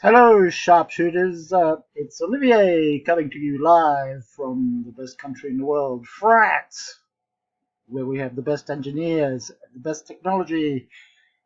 Hello, sharpshooters. It's Olivier coming to you live from the best country in the world, France, where we have the best engineers, the best technology,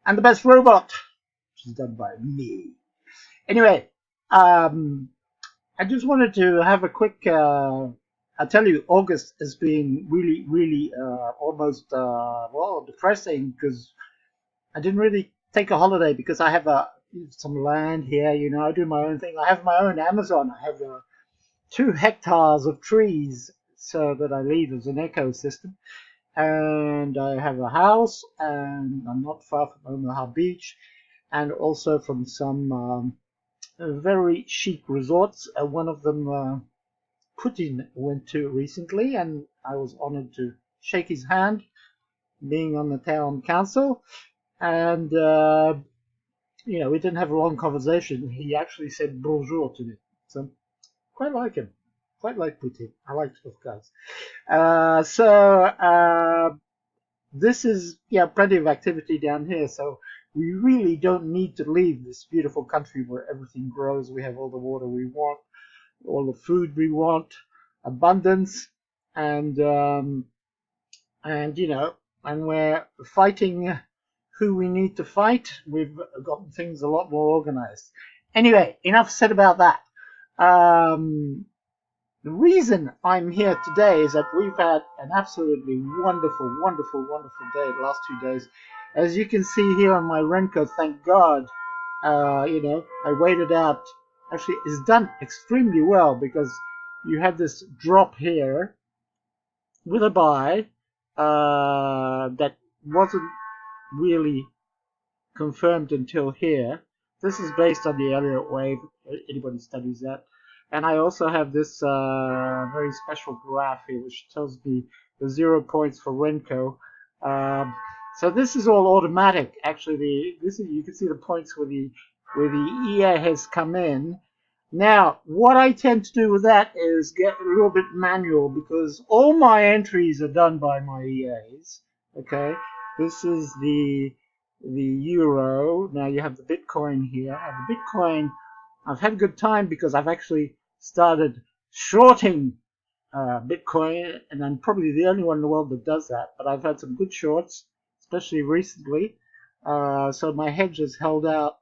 and the best robot, which is done by me. Anyway, um, I just wanted to have a quick. I tell you, August has been really almost depressing because I didn't really take a holiday because I have some land here. I do my own thing. I have my own Amazon. I have 2 hectares of trees so that I leave as an ecosystem. And I have a house, and I'm not far from Omaha Beach, and also from some very chic resorts. One of them Putin went to recently, and I was honored to shake his hand, being on the town council. And we didn't have a long conversation. He actually said bonjour to me. So quite like him. Quite like Putin. I like those guys. This is plenty of activity down here. So we really don't need to leave this beautiful country where everything grows. We have all the water we want, all the food we want, abundance, and and you know, and we're fighting who we need to fight. We've gotten things a lot more organized. Anyway, enough said about that. The reason I'm here today is that we've had an absolutely wonderful day the last 2 days. As you can see here on my raincoat, thank God, I waited out. Actually, it's done extremely well because you had this drop here with a buy that wasn't really confirmed until here. This is based on the Elliott wave. Anybody studies that? And I also have this very special graph here, which tells me the 0 points for Renko. So this is all automatic. Actually, you can see the points where the EA has come in. Now, what I tend to do with that is get a little bit manual because all my entries are done by my EAs. Okay, this is the euro. Now you have the Bitcoin here. The Bitcoin, I've had a good time because I've actually started shorting Bitcoin, and I'm probably the only one in the world that does that. But I've had some good shorts, especially recently. So my hedge has held out.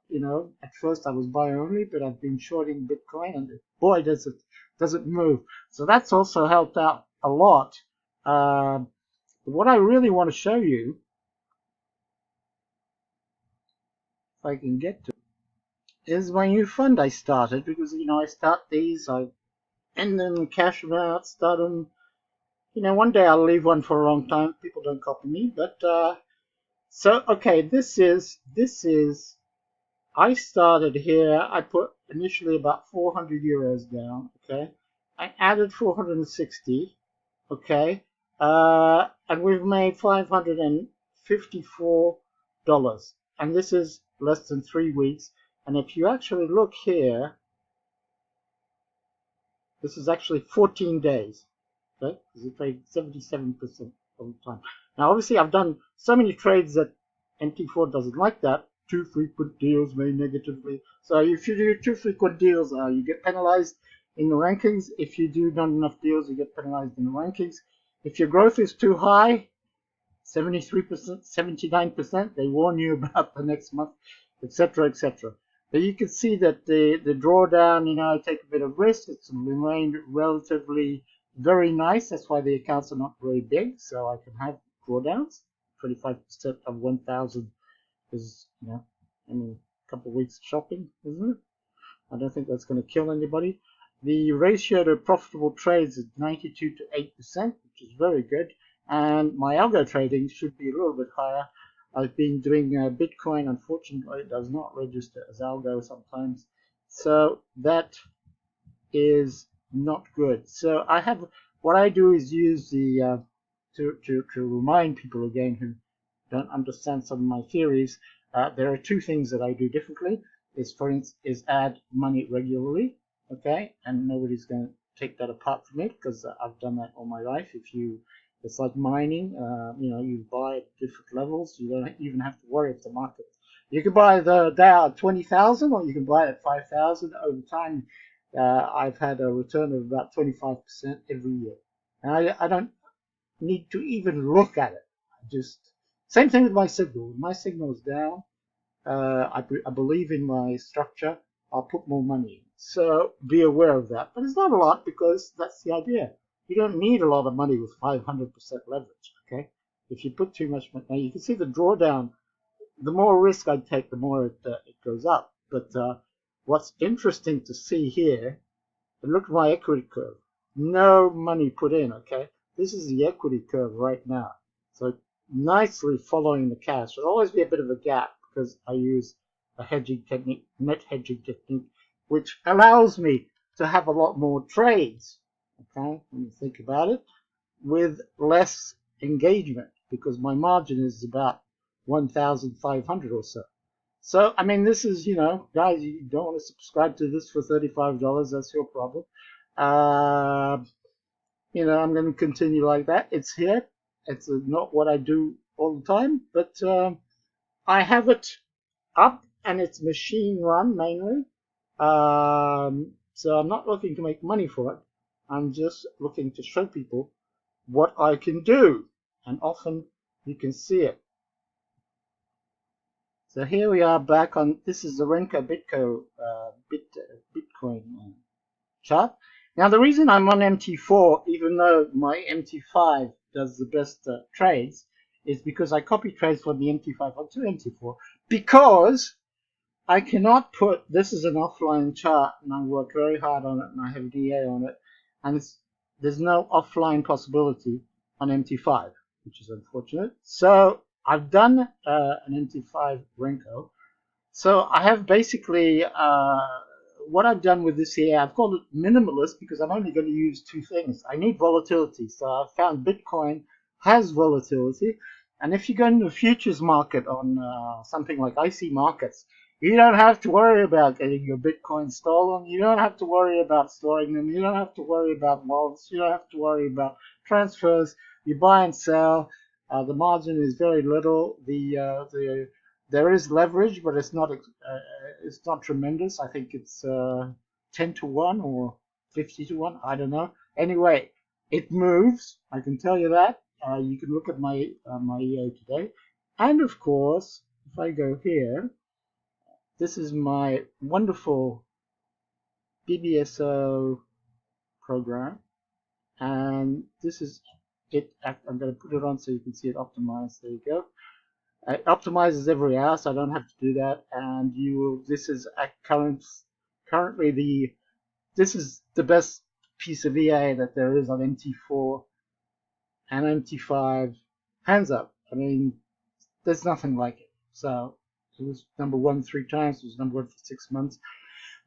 At first I was buy only, but I've been shorting Bitcoin, and boy, does it move. So that's also helped out a lot. What I really want to show you, if I can get to, is my new fund I started because I start these, I end them, cash them out, start them. One day I'll leave one for a long time. People don't copy me, but so okay, this is I started here. I put initially about 400 euros down. Okay, I added 460. Okay, and we've made $554, and this is less than 3 weeks. And if you actually look here, this is actually 14 days. Okay, because it paid 77% of the time. Now, obviously, I've done so many trades that MT4 doesn't like that. Too frequent deals may negatively. So if you do too frequent deals, you get penalized in the rankings. If you do not enough deals, you get penalized in the rankings. If your growth is too high, 73%, 79%, they warn you about the next month, etc., etc. But you can see that the drawdown, I take a bit of risk. It's remained relatively very nice. That's why the accounts are not very big, so I can have drawdowns. 25% of 1,000 is, a couple of weeks shopping, isn't it? I don't think that's going to kill anybody. The ratio to profitable trades is 92 to 8%, which is very good. And my algo trading should be a little bit higher. I've been doing Bitcoin. Unfortunately, it does not register as algo sometimes. So that is not good. So what I do is use the to remind people again who don't understand some of my theories. There are 2 things that I do differently. For instance, is add money regularly. Okay, and nobody's going to take that apart from me because I've done that all my life. It's like mining. You buy at different levels. You don't even have to worry if the market You can buy the Dow at 20,000, or you can buy it at 5,000. Over time, I've had a return of about 25% every year, and I don't need to even look at it. Just same thing with my signal. My signal is down. I believe in my structure. I'll put more money in. So be aware of that. But it's not a lot, because that's the idea. You don't need a lot of money with 500% leverage. Okay. If you put too much money, now you can see the drawdown. The more risk I take, the more it goes up. But what's interesting to see here, look at my equity curve. No money put in. Okay. This is the equity curve right now. So nicely following the cash. There'll always be a bit of a gap, because I use a hedging technique, net hedging technique, which allows me to have a lot more trades, okay, when you think about it, with less engagement, because my margin is about 1,500 or so. So, I mean, this is, guys, you don't want to subscribe to this for $35, that's your problem. I'm going to continue like that. It's here. It's not what I do all the time, but I have it up, and it's machine run mainly. So I'm not looking to make money for it. I'm just looking to show people what I can do, and often you can see it. So here we are back on. This is the Renko Bitcoin chart. Now the reason I'm on MT4, even though my MT5 does the best trades, is because I copy trades from the MT5 onto MT4, because I cannot put, this is an offline chart, and I work very hard on it, and I have DA on it, and there's no offline possibility on MT5, which is unfortunate. So I've done an MT5 Renko. So I have basically, what I've done with this here, I've called it minimalist, because I'm only going to use two things. I need volatility. So I've found Bitcoin has volatility. And if you go into the futures market on something like IC markets, you don't have to worry about getting your Bitcoin stolen. You don't have to worry about storing them. You don't have to worry about wallets. You don't have to worry about transfers. You buy and sell. The margin is very little. There is leverage, but it's not tremendous. I think it's 10 to 1 or 50 to 1. I don't know. Anyway, it moves. I can tell you that. You can look at my EA today. And of course, if I go here, this is my wonderful BBSO program. And this is it. I'm going to put it on so you can see it optimized. There you go. It optimizes every hour, so I don't have to do that. And this is currently this is the best piece of EA that there is on MT4 and MT5. Hands up. I mean, there's nothing like it. So it was number one 3 times. It was number one for 6 months.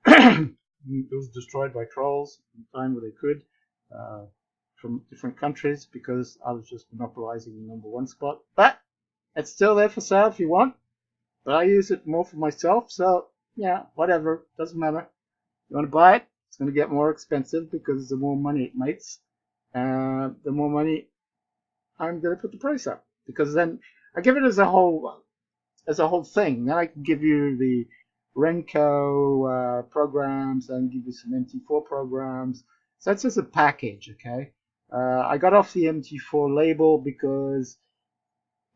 It was destroyed by trolls in time where they could, from different countries, because I was just monopolizing the number one spot. But it's still there for sale if you want, but I use it more for myself, so yeah, whatever, doesn't matter. You want to buy it, it's going to get more expensive, because the more money it makes, the more money I'm going to put the price up, because then I give it as a whole thing. Then I can give you the Renko programs, and give you some MT4 programs. So that's just a package, okay? I got off the MT4 label because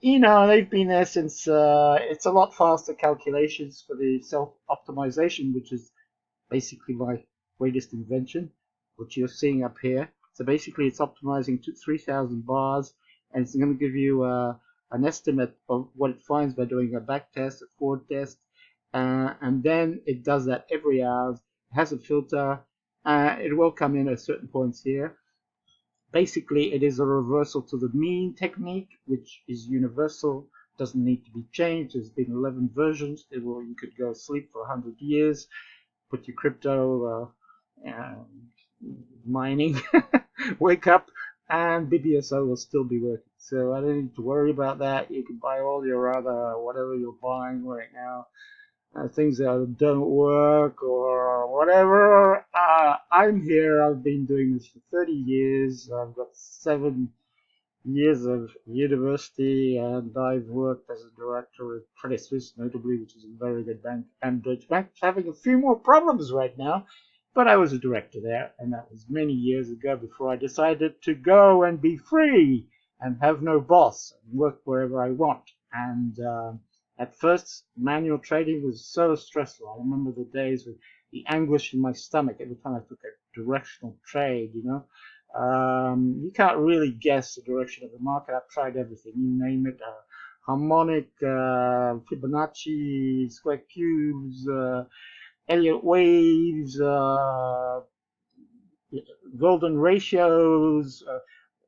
they've been there since it's a lot faster calculations for the self-optimization, which is basically my latest invention, which you're seeing up here. So basically it's optimizing to 3,000 bars, and it's going to give you an estimate of what it finds by doing a back test, a forward test, and then it does that every hour. It has a filter. It will come in at certain points here. Basically, it is a reversal to the mean technique, which is universal, doesn't need to be changed. There's been 11 versions. You could go sleep for 100 years, put your crypto mining, wake up, and BBSO will still be working. So I don't need to worry about that. You can buy all your other, whatever you're buying right now, things that don't work or whatever. I'm here. I've been doing this for 30 years. I've got 7 years of university, and I've worked as a director at Credit Suisse, notably, which is a very good bank, and Deutsche Bank is having a few more problems right now. But I was a director there, and that was many years ago before I decided to go and be free and have no boss and work wherever I want. And at first, manual trading was so stressful. I remember the days with the anguish in my stomach every time I took a directional trade, you know. You can't really guess the direction of the market. I've tried everything, you name it. Harmonic, Fibonacci, square cubes, Elliott waves, golden ratios,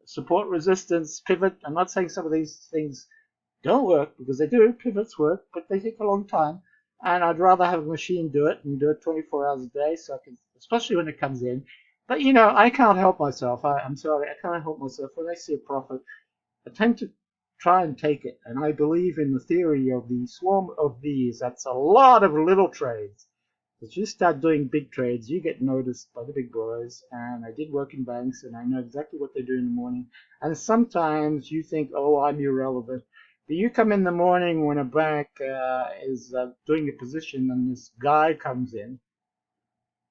support resistance, pivot. I'm not saying some of these things don't work, because they do. Pivots work, but they take a long time. And I'd rather have a machine do it and do it 24 hours a day, so I can, especially when it comes in. But you know, I can't help myself. I'm sorry, I can't help myself. When I see a profit, I tend to try and take it. And I believe in the theory of the swarm of bees. That's a lot of little trades. As you start doing big trades, you get noticed by the big boys. And I did work in banks, and I know exactly what they do in the morning. And sometimes you think, oh, I'm irrelevant. But you come in the morning when a bank is doing a position, and this guy comes in.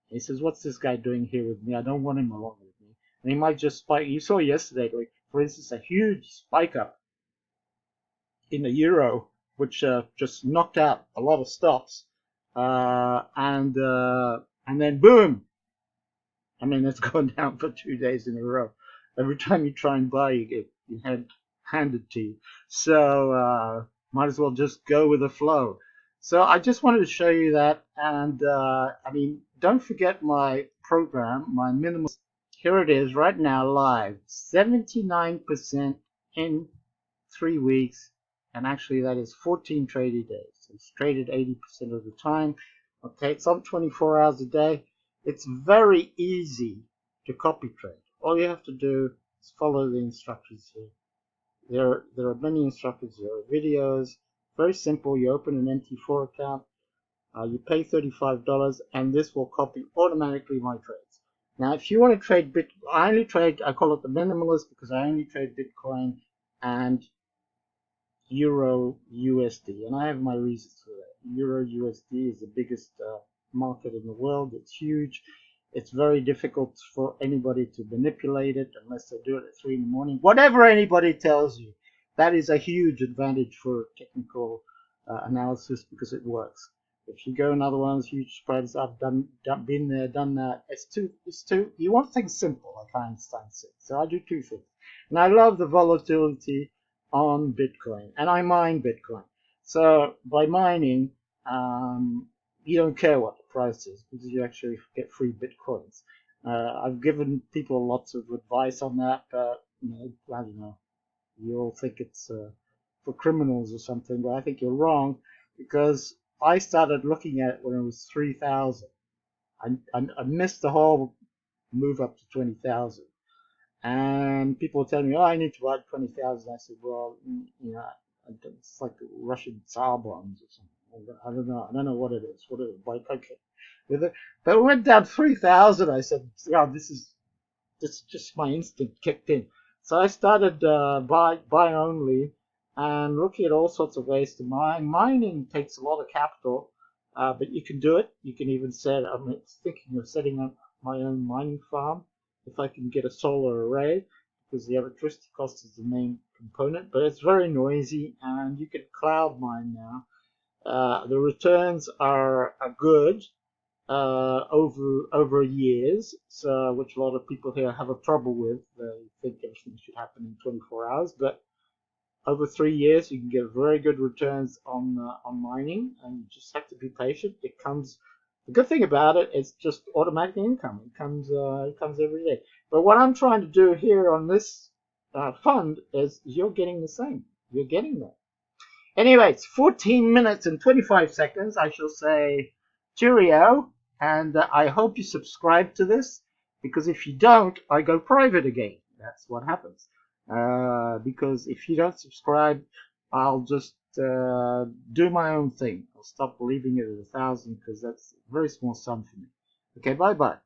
He says, what's this guy doing here with me? I don't want him along with me. And he might just spike. You saw yesterday, like, for instance, a huge spike up in the euro, which just knocked out a lot of stocks. And then boom, I mean, it's gone down for 2 days in a row. Every time you try and buy, you get your head handed to you. So might as well just go with the flow. So I just wanted to show you that. And I mean, don't forget my program, my minimalist. Here it is right now, live. 79% in 3 weeks. And actually, that is 14 trading days. It's traded 80% of the time. Okay, it's on 24 hours a day. It's very easy to copy trade. All you have to do is follow the instructions here. There are many instructions. There are videos. Very simple. You open an MT4 account. You pay $35, and this will copy automatically my trades. Now, if you want to trade Bitcoin, I call it the minimalist because I only trade Bitcoin and Euro USD, and I have my reasons for that. Euro USD is the biggest market in the world. It's huge. It's very difficult for anybody to manipulate it unless they do it at 3 in the morning. Whatever anybody tells you, that is a huge advantage for technical analysis because it works. If you go in other ones, huge spreads, I've been there, done that. It's too. You want things simple, like Einstein said. So I do two things, and I love the volatility on Bitcoin, and I mine Bitcoin. So by mining, you don't care what the price is because you actually get free Bitcoins. I've given people lots of advice on that, but you know, I don't know. You all think it's for criminals or something, but I think you're wrong because I started looking at it when it was 3,000. I missed the whole move up to 20,000. And people were telling me, "Oh, I need to buy 20,000." I said, "Well, you know, it's like Russian Tsar bonds or something. I don't know. I don't know what it is. What it is? But okay, with it." But it went down 3,000. I said, "Yeah, this is just my instinct kicked in." So I started buy only and looking at all sorts of ways to mine. Mining takes a lot of capital, but you can do it. You can even set. I'm thinking of setting up my own mining farm if I can get a solar array, because the electricity cost is the main component, but it's very noisy, and you can cloud mine now. The returns are good over years, so which a lot of people here have a trouble with. They think everything should happen in 24 hours, but over 3 years you can get very good returns on mining, and you just have to be patient. It comes. The good thing about it is just automatic income. It comes every day. But what I'm trying to do here on this fund is you're getting the same. You're getting that. Anyway, it's 14 minutes and 25 seconds. I shall say cheerio, and I hope you subscribe to this, because if you don't, I go private again. That's what happens. Because if you don't subscribe, I'll just do my own thing. I'll stop leaving it at 1,000 because that's a very small sum for me. Okay, bye bye.